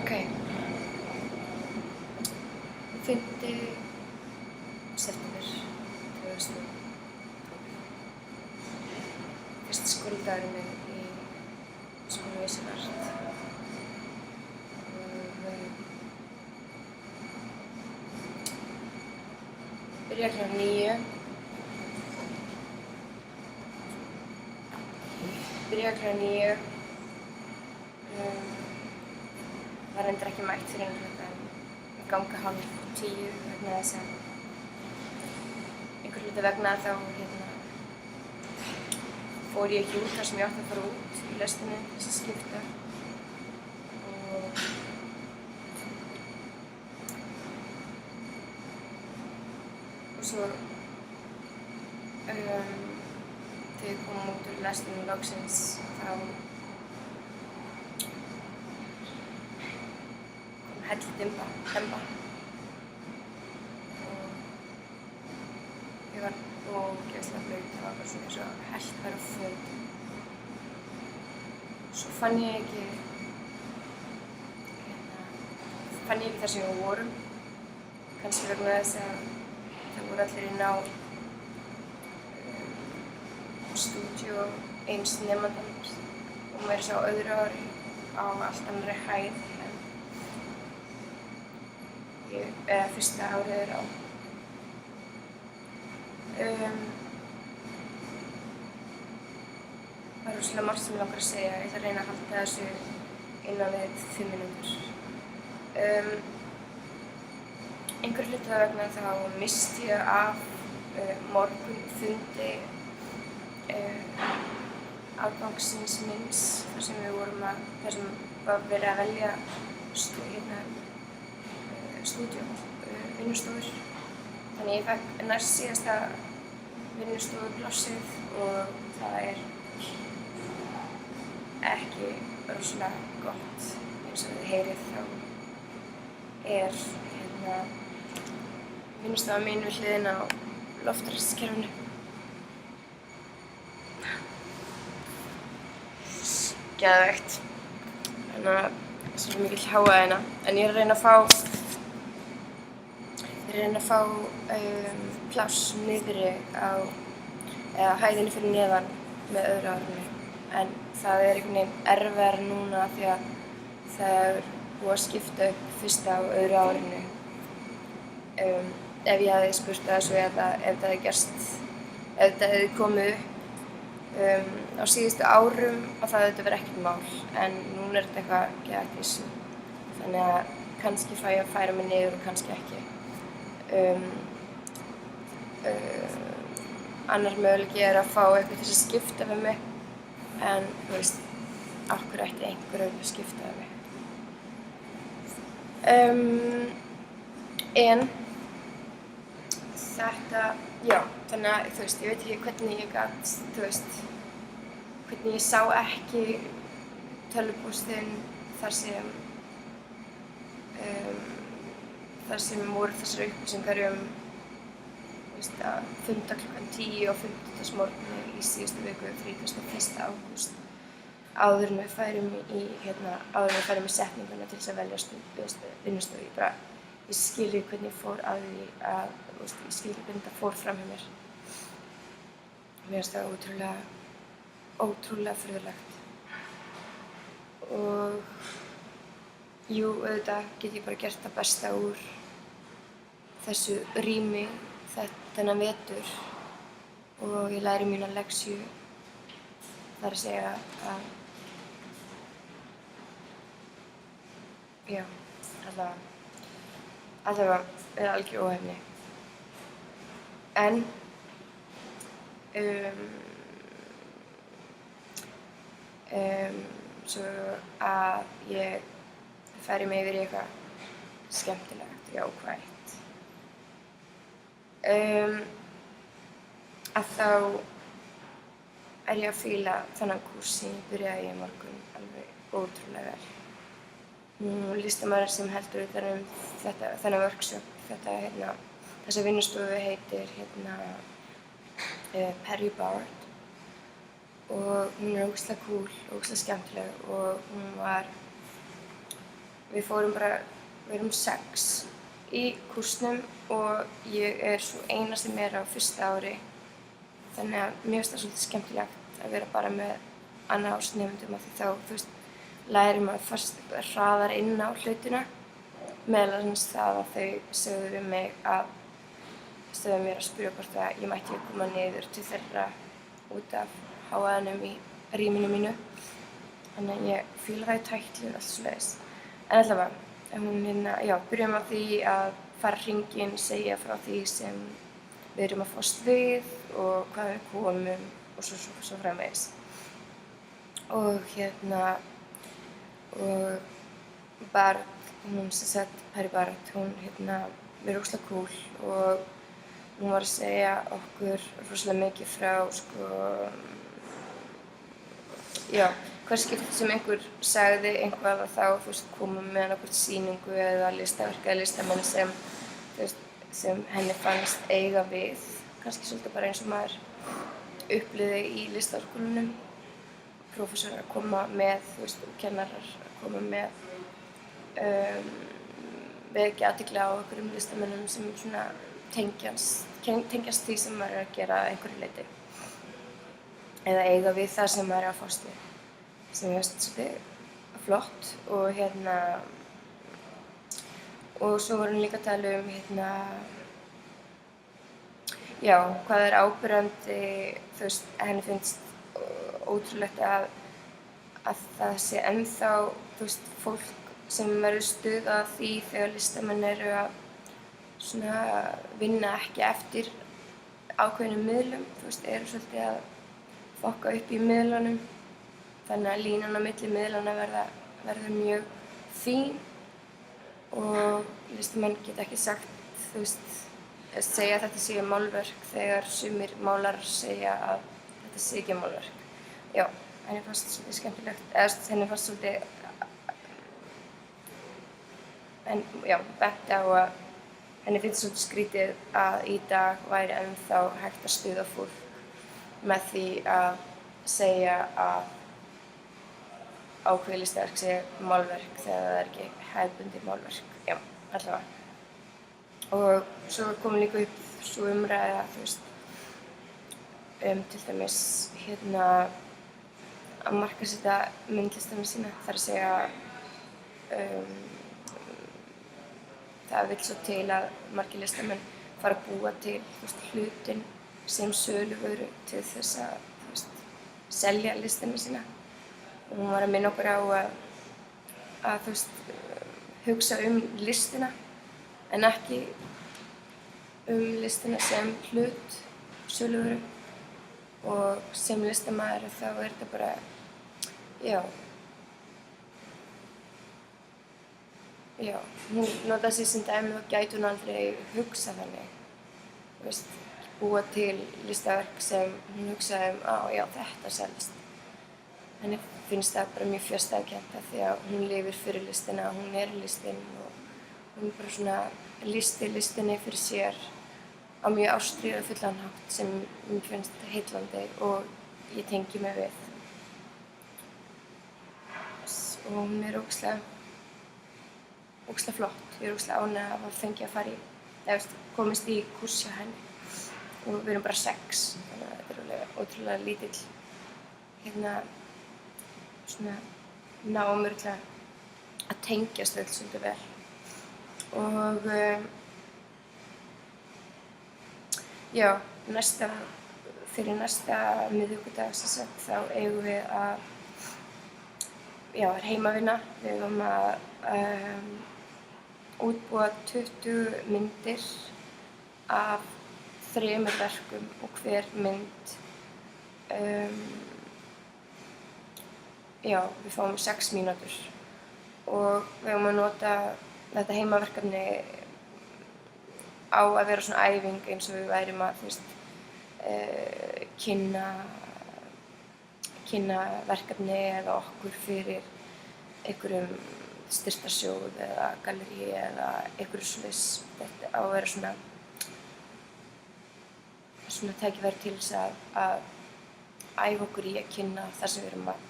Ok. 5. september 2012. Fyrsti skóladagurinn minn í skóla Vísivart. Byrja klukkan 9. Var reyndar ekki mætt fyrir klukkan ganga 9:30 vegna þess að einhver hluta vegna þá fór ég ekki út þar sem ég átti að fara út í lestinni til þess að skipta og svo þegar ég kom út úr lestinni loksins þá kom helldimba og ég var ógeðslega blaut, það var bara svona eins og hellt væri á fötum. Svo fann ég ekki þar sem við vorum, kannski vegna þess að það voru allir inn á stúdíó eins nemandans og meira að segja á öðru ári á allt annarri hæð eða fyrsta árið er á. Það er rosalega margt sem ég langar að segja. Ég ætla að reyna að halda þessu innan við 5 mínútur. Einhver hluta vegna þá missti ég af morgunfundi afgangsins minns þar sem var verið að velja stúdíó, vinnustofur. Þannig ég fekk næst síðasta vinnustofuplássið og það er ekki rosalega gott. Eins og þið heyrið þá er vinnustofan mín við hliðina á loftræstiskerfinu. Geðveikt. Þannig að svolítið mikill hávaði hérna. En ég er að reyna að fá pláss niðri eða hæðinni fyrir neðan með öðru árinu. En það er einhvern veginn erfiðara núna því að það er búið að skipta upp fyrsta og öðru árinu. Ef ég hefði spurt það svo ef það hefði komið upp á síðustu árum og það hefði verið ekkert mál. En núna er þetta eitthvað geðveikt issue. Þannig að kannski fæ ég að færa mig niður og kannski ekki. Annar möguleiki er að fá eitthvað til að skipta við mig en þú veist, af hverju ætti einhver að skipta við mig? En þetta, já, þannig að þú veist, ég veit ekki hvernig ég gat, þú veist, hvernig ég sá ekki tölvupóstinn þar sem voru þessar upplýsingar að funda klukkan 10 á 50. í síðustu viku, 31. ágúst, áður en við færum í setninguna til þess að velja vinnustofu. Ég skil ekki hvernig ég fór að því að, ég skil ekki hvernig það fór fram hjá mér. Mér finnst það ótrúlega furðulegt. Og jú, auðvitað get ég bara gert það besta úr þessu rými þennan vetur og ég læri mína lexíu. Það er að segja að, já, allavega er algjör óhefni. En svo að ég færi mig yfir í eitthvað skemmtilegt og jákvætt. Að þá er ég að fíla þennan kúrs sem ég byrjaði í morgun alveg ótrúlega vel. Listamaður sem heldur utan þennan workshop, þessa vinnustofu heitir Perry Bard og hún er ógeðslega cool, ógeðslega skemmtileg og hún var við erum 6 í kúrsnum og ég sú eina sem á fyrsta ári. Þannig að mér finnst það svolítið skemmtilegt að vera bara með annað árs nemendum af því þá, lærir maður hraðar inn á hlutina. Meðal annars það að þau sögðu við mig stöðu mér að spyrja hvort að ég mætti koma niður til þeirra út af hávaðanum í rýminu mínu. Þannig að ég fíla það í tæklu og allt svoleiðis. En allavega, byrjum á því að fara hringinn, segja frá því sem við erum að fást við og hvað við komum og svo framvegis. Og Bard, Peri Bard, hún er rosalega cool og hún var að segja okkur rosalega mikið frá, hver skipti sem einhver sagði eitthvað að þá, koma með annarkvort sýningu eða listaverk eða listamenn sem henni fannst eiga við, kannski svolítið bara eins og maður upplifði í listaháskólanum. Prófessorar að koma með, og kennarar að koma með, vekja athygli á einhverjum listamönnum sem svona tengjast því sem maður að gera að einhverju leyti. Eða eiga við það sem maður að fást við. Sem ég veist svolítið flott og svo vorum líka að tala hvað áberandi, henni finnst ótrúlegt að það sé ennþá, fólk sem verður stuð að því þegar listamenn eru að vinna ekki eftir ákveðnum miðlum, eru svolítið að fokka upp í miðlunum. Þannig að línan á milli miðlanna verður mjög fín og listamenn geta ekki sagt, segja að þetta sé málverk þegar sumir málarar segja að þetta sé ekki málverk. Já, henni fannst svolítið skemmtilegt, henni fannst svolítið, bent á að henni finnst svolítið skrítið að í dag væri ennþá hægt að stuða fólk með því að segja að ákveðið listaverk sé málverk þegar það ekki hefðbundið málverk. Já, allavega. Og svo kom líka upp sú umræða, til dæmis að markaðssetja myndlistina sína. Það að segja, það vill svo til að margir listamenn fara að búa til hlutinn sem söluvöru til þess að selja listina sína. Og hún var að minna okkur á að hugsa listina en ekki listina sem hlut, söluvöru. Og sem listamaður þá þetta bara, hún notaði sig sem dæmi og gæti hún aldrei hugsa þannig. Búa til listaverk sem hún hugsaði þetta selst. Henni finnst það bara mjög fjarstæðukennt af því að hún lifir fyrir listina, hún listin og hún bara svona lýsti listinni fyrir sér á mjög ástríðufullan hátt sem mér finnst heillandi og ég tengi mig við. Og hún ógeðslega flott. Ég ógeðslega ánægð að hafa fengið að fara komist í kúrs hjá henni. Og við erum bara 6, þannig að þetta alveg ótrúlega lítill náum örugglega að tengjast öll svolítið vel. Og fyrir næsta miðvikudag þá eigum við er heimavinna. Við eigum að útbúa 20 myndir af 3 verkum og hver mynd, við fáum 6 mínútur og við eigum að nota þetta heimaverkefni á að vera svona æfing eins og við værum að kynna verkefni eða okkur fyrir einhverjum styrktarsjóð eða gallerí eða einhverju svoleiðis. Þetta á að vera svona tækifæri til þess að æfa okkur í að kynna það sem við erum að